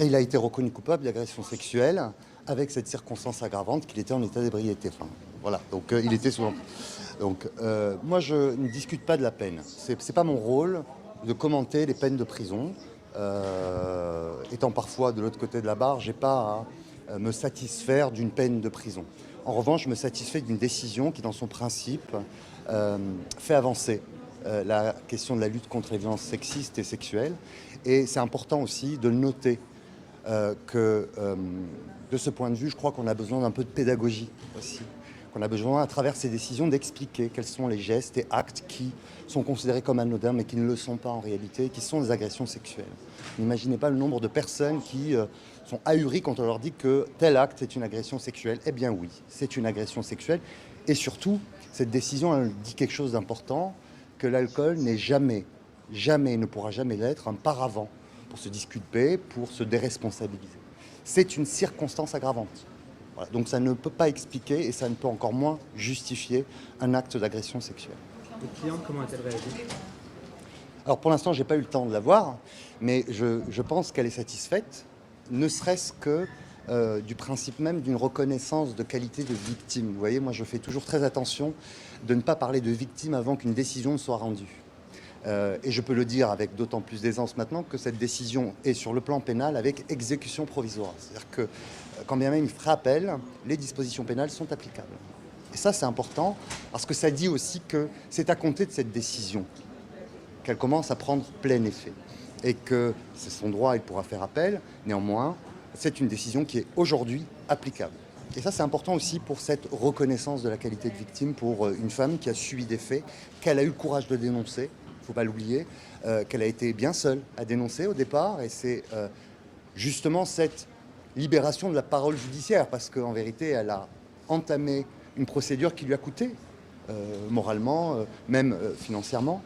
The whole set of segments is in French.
Et il a été reconnu coupable d'agression sexuelle avec cette circonstance aggravante qu'il était en état d'ébriété. Enfin, voilà, donc il était sous l'empire. Donc moi je ne discute pas de la peine. C'est pas mon rôle de commenter les peines de prison. Étant parfois de l'autre côté de la barre, j'ai pas à me satisfaire d'une peine de prison. En revanche, je me satisfais d'une décision qui, dans son principe, fait avancer la question de la lutte contre les violences sexistes et sexuelles. Et c'est important aussi de noter que, de ce point de vue, je crois qu'on a besoin d'un peu de pédagogie aussi. Qu'on a besoin, à travers ces décisions, d'expliquer quels sont les gestes et actes qui sont considérés comme anodins, mais qui ne le sont pas en réalité, qui sont des agressions sexuelles. N'imaginez pas le nombre de personnes qui sont ahuries quand on leur dit que tel acte est une agression sexuelle. Eh bien oui, c'est une agression sexuelle. Et surtout, cette décision, elle dit quelque chose d'important, que l'alcool n'est jamais, jamais, ne pourra jamais l'être, un paravent pour se disculper, pour se déresponsabiliser. C'est une circonstance aggravante. Voilà. Donc ça ne peut pas expliquer et ça ne peut encore moins justifier un acte d'agression sexuelle. Les clientes, comment a-t-elle réagi? Alors pour l'instant, je n'ai pas eu le temps de la voir, mais je pense qu'elle est satisfaite, ne serait-ce que du principe même d'une reconnaissance de qualité de victime. Vous voyez, moi je fais toujours très attention de ne pas parler de victime avant qu'une décision ne soit rendue. Et je peux le dire avec d'autant plus d'aisance maintenant que cette décision est sur le plan pénal avec exécution provisoire. C'est-à-dire que quand bien même il fera appel, les dispositions pénales sont applicables. Et ça c'est important parce que ça dit aussi que c'est à compter de cette décision qu'elle commence à prendre plein effet. Et que c'est son droit, il pourra faire appel. Néanmoins, c'est une décision qui est aujourd'hui applicable. Et ça, c'est important aussi pour cette reconnaissance de la qualité de victime pour une femme qui a subi des faits, qu'elle a eu le courage de dénoncer, il ne faut pas l'oublier, qu'elle a été bien seule à dénoncer au départ. Et c'est justement cette libération de la parole judiciaire, parce qu'en vérité, elle a entamé une procédure qui lui a coûté, moralement, même financièrement,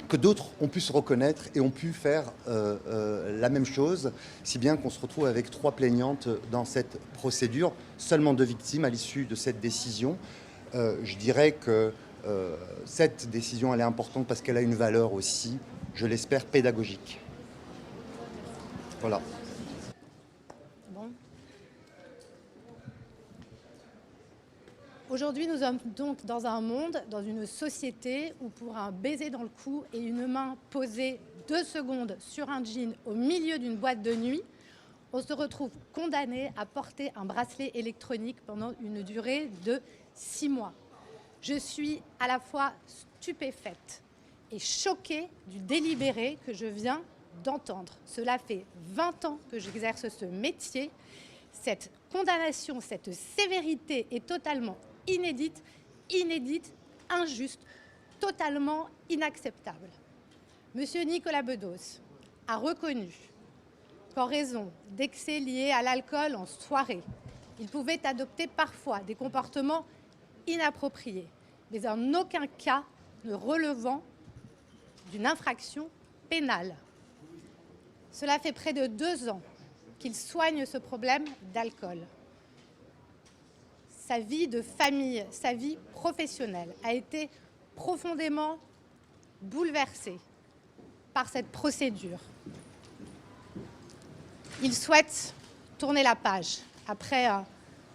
que d'autres ont pu se reconnaître et ont pu faire la même chose, si bien qu'on se retrouve avec 3 plaignantes dans cette procédure, seulement 2 victimes à l'issue de cette décision. Je dirais que cette décision, elle est importante parce qu'elle a une valeur aussi, je l'espère, pédagogique. Voilà. Aujourd'hui, nous sommes donc dans un monde, dans une société où pour un baiser dans le cou et une main posée 2 secondes sur un jean au milieu d'une boîte de nuit, on se retrouve condamné à porter un bracelet électronique pendant une durée de 6 mois. Je suis à la fois stupéfaite et choquée du délibéré que je viens d'entendre. Cela fait 20 ans que j'exerce ce métier. Cette condamnation, cette sévérité est totalement inédite, injuste, totalement inacceptable. Monsieur Nicolas Bedos a reconnu qu'en raison d'excès liés à l'alcool en soirée, il pouvait adopter parfois des comportements inappropriés, mais en aucun cas ne relevant d'une infraction pénale. Cela fait près de 2 ans qu'il soigne ce problème d'alcool. Sa vie de famille, sa vie professionnelle a été profondément bouleversée par cette procédure. Il souhaite tourner la page après un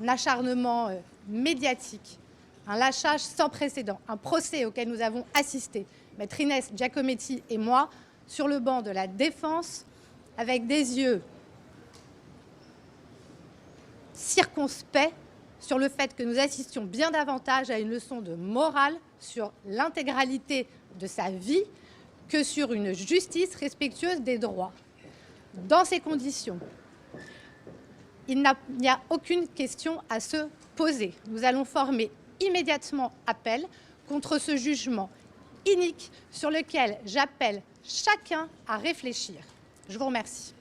acharnement médiatique, un lâchage sans précédent, un procès auquel nous avons assisté, Maître Inès Giacometti et moi, sur le banc de la défense, avec des yeux circonspects sur le fait que nous assistions bien davantage à une leçon de morale sur l'intégralité de sa vie que sur une justice respectueuse des droits. Dans ces conditions, il n'y a aucune question à se poser. Nous allons former immédiatement appel contre ce jugement inique sur lequel j'appelle chacun à réfléchir. Je vous remercie.